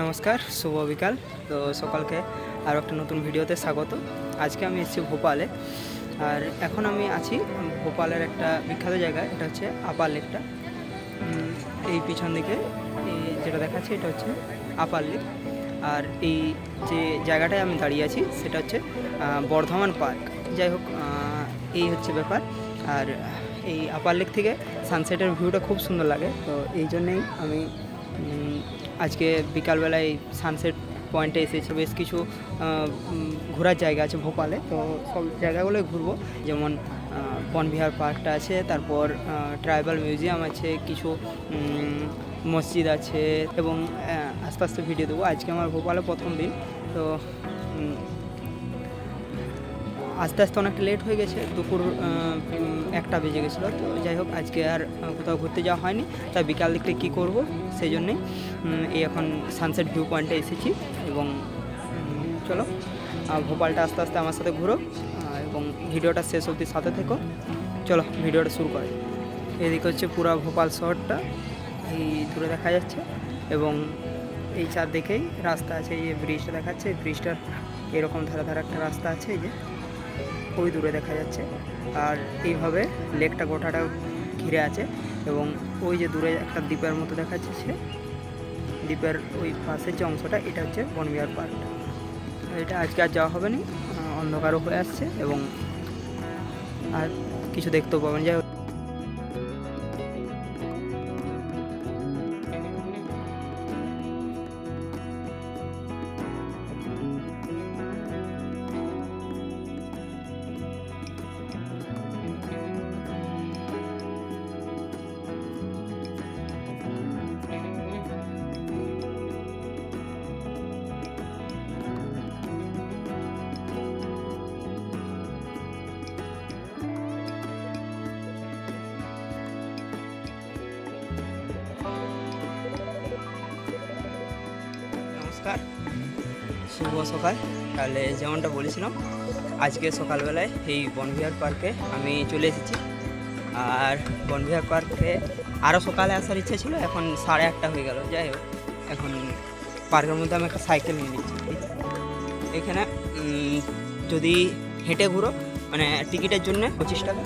নমস্কার, শুভ বিকাল। তো সকালকে আরও একটা নতুন ভিডিওতে স্বাগত। আজকে আমি এসেছি ভোপালে, আর এখন আমি আছি ভোপালের একটা বিখ্যাত জায়গায়। এটা হচ্ছে আপার লেকটা। এই পিছন দিকে এই যেটা দেখাচ্ছে এটা হচ্ছে আপার লেক। আর এই যে জায়গাটায় আমি দাঁড়িয়ে আছি সেটা হচ্ছে বর্ধমান পার্ক। যাই হোক, এই হচ্ছে ব্যাপার। আর এই আপার লেক থেকে সানসেটের ভিউটা খুব সুন্দর লাগে। তো এই জন্যেই আমি আজকে বিকালবেলায় সানসেট পয়েন্টে এসেছি। বেশ কিছু ঘোরার জায়গা আছে ভোপালে, তো সব জায়গাগুলোই ঘুরবো। যেমন বনবিহার পার্কটা আছে, তারপর ট্রাইবাল মিউজিয়াম আছে, কিছু মসজিদ আছে, এবং আস্তে আস্তে ভিডিও দেবো। আজকে আমার ভোপালে প্রথম দিন, তো আস্তে আস্তে অনেকটা লেট হয়ে গেছে। দুপুর 1টা বেজে গেছিলো। তো যাই হোক, আজকে আর কোথাও ঘুরতে যাওয়া হয়নি। তাই বিকাল দিকটা কী করবো সেই জন্যেই এই এখন সানসেট ভিউ পয়েন্টে এসেছি। এবং চলো ভোপালটা আস্তে আস্তে আমার সাথে ঘুরো, এবং ভিডিওটা শেষ অবধি সাথে থেকো। চলো ভিডিওটা শুরু করে। এদিকে হচ্ছে পুরো ভোপাল শহরটা এই দূরে দেখা যাচ্ছে, এবং এই চারদিকেই রাস্তা আছে। এই যে ব্রিজটা দেখাচ্ছে, এই ব্রিজটার এরকম ধারে ধারে একটা রাস্তা আছে, এই যে ওই দূরে দেখা যাচ্ছে। আর এইভাবে লেকটা গোটাটা ঘিরে আছে, এবং ওই যে দূরে একটা দ্বীপের মতো দেখা যাচ্ছে, দ্বীপের ওই পাশের যে অংশটা এটা হচ্ছে বনবিহার পার্ক। এটা আজকে আর যাওয়া হবে না, অন্ধকারও হয়ে আসছে, এবং আর কিছু দেখতেও পাবেন। যাই নমস্কার, শুভ সকাল। তাহলে যেমনটা বলেছিলাম, আজকে সকালবেলায় এই বনবিহার পার্কে আমি চলে এসেছি। আর বনবিহার পার্কে আরও সকালে আসার ইচ্ছা ছিল, এখন 8:30 হয়ে গেল। যাই হোক, এখন পার্কের মধ্যে আমি একটা সাইকেল নিয়ে নিচ্ছি। এখানে যদি হেঁটে ঘুরো মানে টিকিটের জন্য 25 টাকা,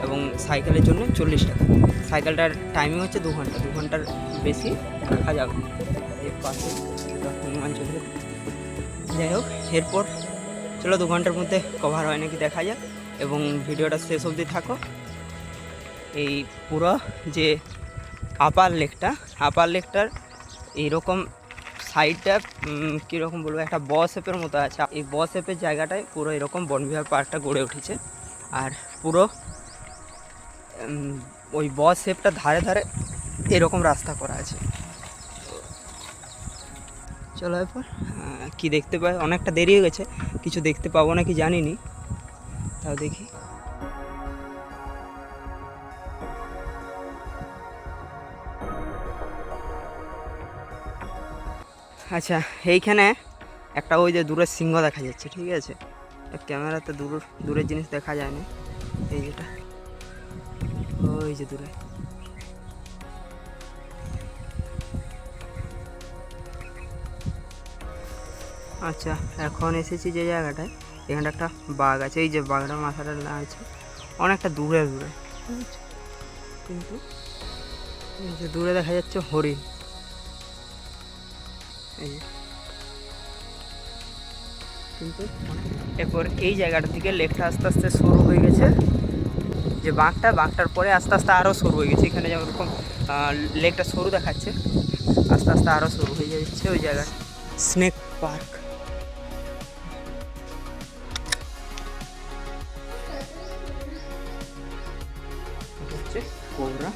এবং সাইকেলের জন্য 40 টাকা। সাইকেলটার টাইমিং হচ্ছে 2 ঘন্টা, 2 ঘন্টার বেশি রাখা যাবে। এর পাশে হনুমান চলে। যাই হোক, এরপর চলো 2 ঘন্টার মধ্যে কভার হয় নাকি দেখা যাক, এবং ভিডিওটা শেষ অবধি থাকো। এই পুরো যে আপার লেকটার এইরকম সাইডটা কীরকম বলবো, একটা ব শেপের মতো আছে। এই ব শেপের জায়গাটায় পুরো এরকম বনবিহার পার্কটা গড়ে উঠেছে। আর পুরো ওই ব শেপটা ধারে ধারে এরকম রাস্তা করা আছে। চলো এরপর কী দেখতে পাই। অনেকটা দেরি হয়ে গেছে, কিছু দেখতে পাবো না কি জানিনি, তাও দেখি। আচ্ছা, এইখানে একটা ওই যে দূরের সিংহ দেখা যাচ্ছে, ঠিক আছে? ক্যামেরাতে দূরের জিনিস দেখা যায় না। এই যেটা ওই যে দূরে, আচ্ছা এখন এসেছি যে জায়গাটায়, এখানটা একটা বাঘ আছে। এই যে বাঘটার মাথাটা আছে অনেকটা দূরে দূরে, কিন্তু এই যে দূরে দেখা যাচ্ছে হরিণ। এই কিন্তু এরপর এই জায়গাটা থেকে লেকটা আস্তে আস্তে শুরু হয়ে গেছে। যে বাঘটার পরে আস্তে আস্তে আরও শুরু হয়ে গেছে। এখানে যেরকম লেকটা সরু দেখাচ্ছে, আস্তে আস্তে আরও শুরু হয়ে যাচ্ছে ওই জায়গায়। স্নেক পার্ক হচ্ছে কোবরা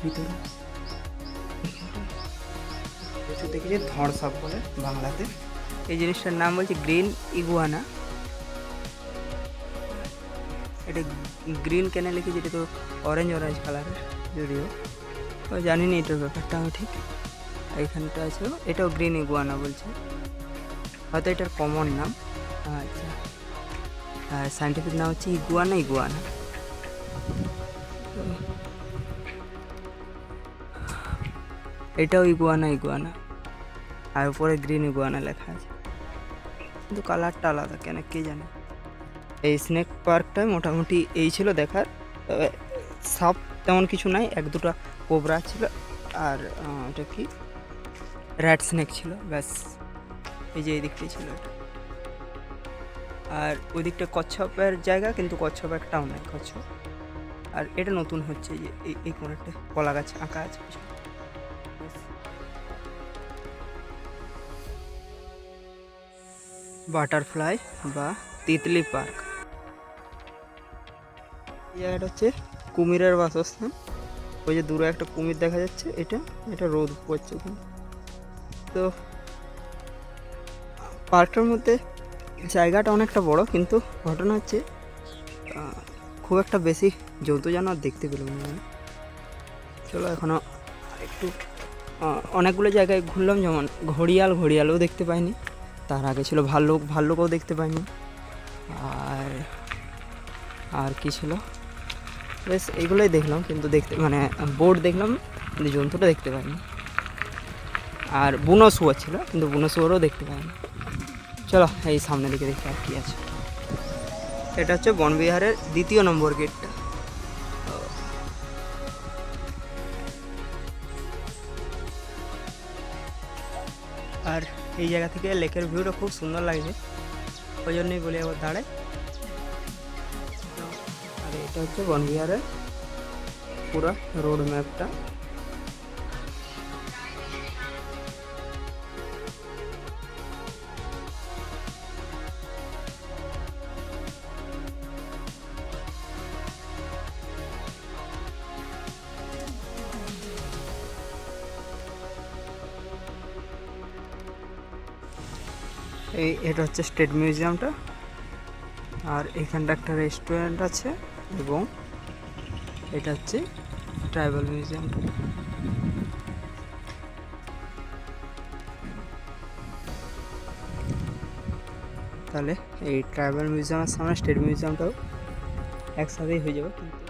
ভিতরে দেখেছি ধড় সাপ বলে বাংলাতে। এই জিনিসটার নাম বলছে গ্রিন ইগুয়ানা। এটা গ্রিন কেন লিখেছি, এটা তো অরেঞ্জ কালারের, যদিও জানি না এটার ব্যাপারটা আমি ঠিক। এইখানটা আছে, এটাও গ্রিন ইগুয়ানা বলছে, হয়তো এটার কমন নাম। আচ্ছা, আর সাইন্টিফিক নাম হচ্ছে ইগুয়ানা। এটাও ইগুয়ানা। আর উপরে গ্রিন ইগুয়ানা লেখা আছে, কিন্তু কালারটা আলাদা কেন কে জানে। এই স্নেক পার্কটায় মোটামুটি এই ছিল দেখার, তবে সাপ তেমন কিছু নাই, এক দুটো কোবরা ছিল আর এটা কি র্যাট স্নেক ছিল, ব্যাস। এই যে এই দিকটাই ছিল এটা, আর ওই দিকটা কচ্ছপের জায়গা, কিন্তু কচ্ছপ একটাও নাই কচ্ছপ। আর এটা নতুন হচ্ছে, যে এই কোণাটা কলা গাছ আঁকা আছে পিছনে। বাটারফ্লাই বা তিতলি পার্ক। এই জায়গাটা হচ্ছে কুমিরের বাসস্থান। ওই যে দূরে একটা কুমির দেখা যাচ্ছে, এটা রোদ পড়ছে ওখানে। তো পার্কটার মধ্যে জায়গাটা অনেকটা বড়, কিন্তু ঘটনা হচ্ছে খুব একটা বেশি জন্তু জানোয়ার দেখতে পেলাম না। চলো এখনও একটু অনেকগুলো জায়গায় ঘুরলাম, যেমন ঘড়িয়ালও দেখতে পাইনি। তার আগে ছিল ভাল্লুকও দেখতে পাইনি। আর কি ছিল, বেশ এইগুলোই দেখলাম, কিন্তু মানে বোর্ড দেখলাম, কিন্তু জন্তুটা দেখতে পাইনি। আর বুনো শুয়োর ছিল, কিন্তু বুনো শুয়োরও দেখতে পাইনি। চলো এই সামনের দিকে দেখতে আর কি আছে। এটা হচ্ছে বনবিহারের 2 নম্বর গেটটা। আর এই জায়গা থেকে লেকের ভিউটা খুব সুন্দর লাগছে, ওই জন্যই বলি আবার দাঁড়ায়। আর এটা হচ্ছে বনবিহারের পুরো রোড ম্যাপটা। এটা হচ্ছে স্টেট মিউজিয়ামটা, আর এখানটা একটা রেস্টুরেন্ট আছে, এবং এটা হচ্ছে ট্রাইবাল মিউজিয়ামটা। তাহলে এই ট্রাইবাল মিউজিয়ামের সামনে স্টেট মিউজিয়ামটাও একসাথেই হয়ে যাবে। কিন্তু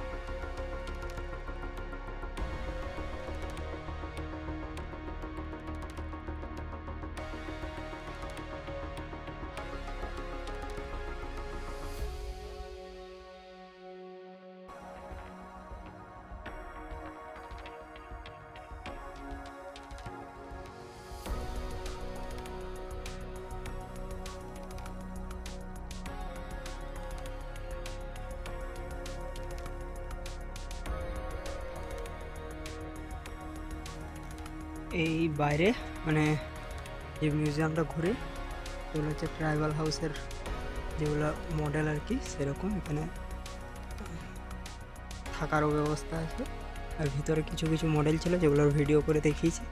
এই বাইরে মানে যে মিউজিয়ামটা ঘুরে, এগুলো হচ্ছে ট্রাইবাল হাউসের যেগুলো মডেল আর কি, সেরকম এখানে থাকারও ব্যবস্থা আছে। আর ভিতরে কিছু কিছু মডেল ছিল, যেগুলোর ভিডিও করে দেখিয়েছি।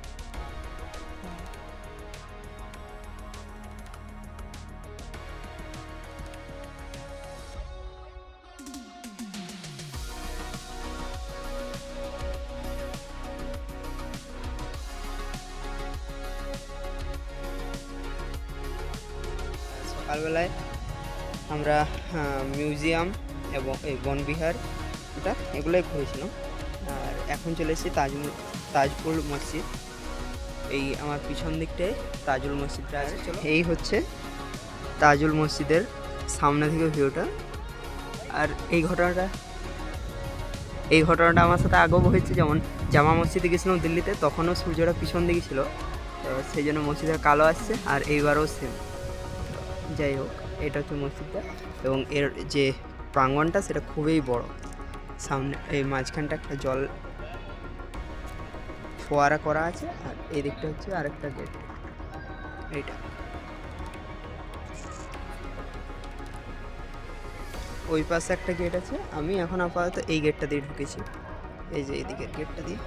সকালবেলায় আমরা মিউজিয়াম এবং এই বনবিহার এগুলোই ঘুরেছিলাম। আর এখন চলে এসেছি তাজপুর মসজিদ। এই আমার পিছন দিকটায় তাজুল মসজিদটা আছে। চলো, এই হচ্ছে তাজুল মসজিদের সামনে থেকে ভিউটা। আর এই ঘটনাটা আমার সাথে আগেও হয়েছে, যেমন জামা মসজিদে গেছিলাম দিল্লিতে, তখনও সূর্যটা পিছন দিকে ছিল, তো সেই জন্য মসজিদের কালো আসছে। আর এইবারও সেম। যাই হোক, এটা হচ্ছে মসজিদটা, এবং এর যে প্রাঙ্গণটা সেটা খুবই বড়। সামনে এই মাঝখানটা একটা জল ফোয়ারা করা আছে, আর এই দিকটা হচ্ছে আরেকটা গেট। এইটা ওই পাশে একটা গেট আছে। আমি এখন আপাতত এই গেটটা দিয়ে ঢুকেছি, এই যে এই দিকের গেটটা দিয়ে।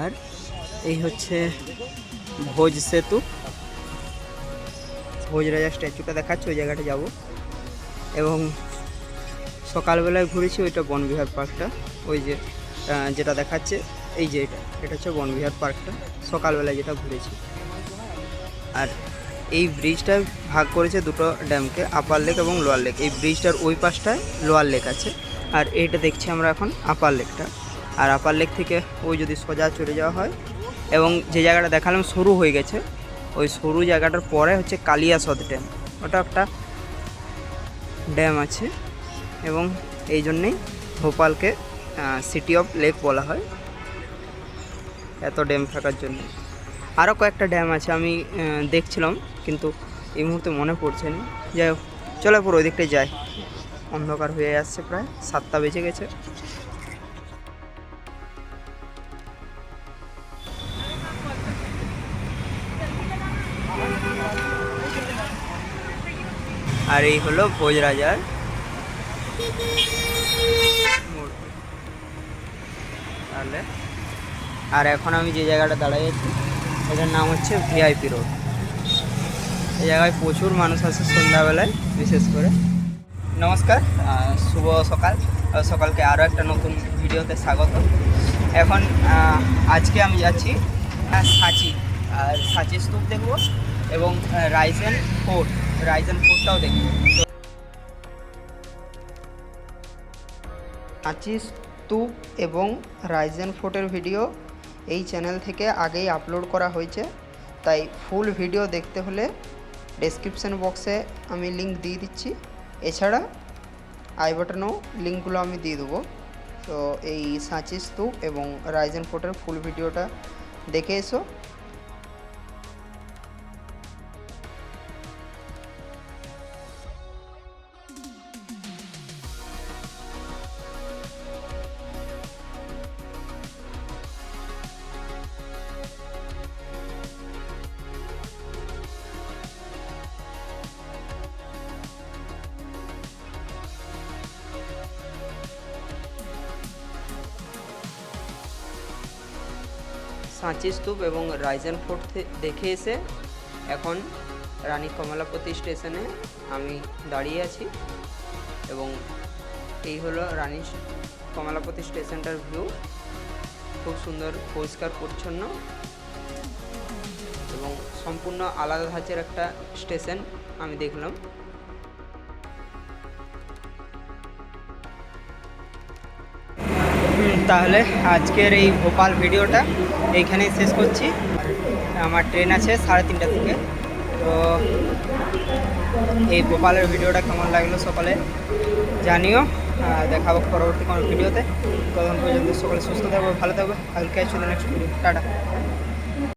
আর এই হচ্ছে ভোজ সেতু, ভোজরাজা স্ট্যাচুটা দেখাচ্ছে, ওই জায়গাটা যাব। এবং সকালবেলায় ঘুরেছি ওইটা বনবিহার পার্কটা, ওই যে যেটা দেখাচ্ছে, এই যে এটা হচ্ছে বনবিহার পার্কটা, সকালবেলায় যেটা ঘুরেছি। আর এই ব্রিজটা ভাগ করেছে দুটো ড্যামকে, আপার লেক এবং লোয়ার লেক। এই ব্রিজটার ওই পাশটায় লোয়ার লেক আছে, আর এইটা দেখছি আমরা এখন আপার লেকটা। আর আপার লেক থেকে ওই যদি সোজা চলে যাওয়া হয়, এবং যে জায়গাটা দেখালাম সরু হয়ে গেছে, ওই সরু জায়গাটার পরে হচ্ছে কালিয়াসদ ড্যাম, ওটা একটা ড্যাম আছে। এবং এই জন্যেই ভোপালকে সিটি অফ লেক বলা হয়, এত ড্যাম থাকার জন্য। আরও কয়েকটা ড্যাম আছে আমি দেখছিলাম, কিন্তু এই মুহূর্তে মনে পড়ছে না। যাই হোক, চলো পুরো ওই দিকটায় যাই, অন্ধকার হয়ে আসছে, প্রায় 7টা বেজে গেছে। আর এই হলো ভোজরাজার মূর্তি। তাহলে আর এখন আমি যে জায়গাটা দাঁড়িয়ে আছি, এটার নাম হচ্ছে ভিআইপি রোড। এই জায়গায় প্রচুর মানুষ আসে সন্ধ্যাবেলায় বিশেষ করে। নমস্কার, শুভ সকাল। সকালকে আরও একটা নতুন ভিডিওতে স্বাগত। এখন আজকে আমি যাচ্ছি সাঁচি, আর সাঁচি স্তূপ দেখব এবং রাইজেন ফোর্টটাও দেখব। সাঁচি স্তূপ এবং রাইজেন ফোর্টের ভিডিও এই চ্যানেল থেকে আগেই আপলোড করা হয়েছে, তাই ফুল ভিডিও দেখতে হলে ডেসক্রিপশান বক্সে আমি লিঙ্ক দিয়ে দিচ্ছি, এছাড়া আই বাটনেও লিঙ্কগুলো আমি দিয়ে দেবো। তো এই সাঁচি স্তূপ এবং রাইজেন ফোর্টের ফুল ভিডিওটা দেখে এসো। সাঁচি স্তূপ এবং রাইজেন ফোর্ট দেখে এসে এখন রানী কমলাপতি স্টেশনে আমি দাঁড়িয়ে আছি, এবং এই হলো রানী কমলাপতি স্টেশনটার ভিউ। খুব সুন্দর, পরিষ্কার পরিচ্ছন্ন এবং সম্পূর্ণ আলাদা ধাঁচের একটা স্টেশন আমি দেখলাম। তাহলে আজকের এই ভোপাল ভিডিওটা এইখানেই শেষ করছি। আমার ট্রেন আছে 3:30 থেকে। তো এই ভোপালের ভিডিওটা কেমন লাগলো সকালে জানিও, দেখাবো পরবর্তী কোনো ভিডিওতে। তখন পর্যন্ত সকলে সুস্থ থাকবে, ভালো থাকবে। আজকে নেক্সট ভিডিও, টাটা।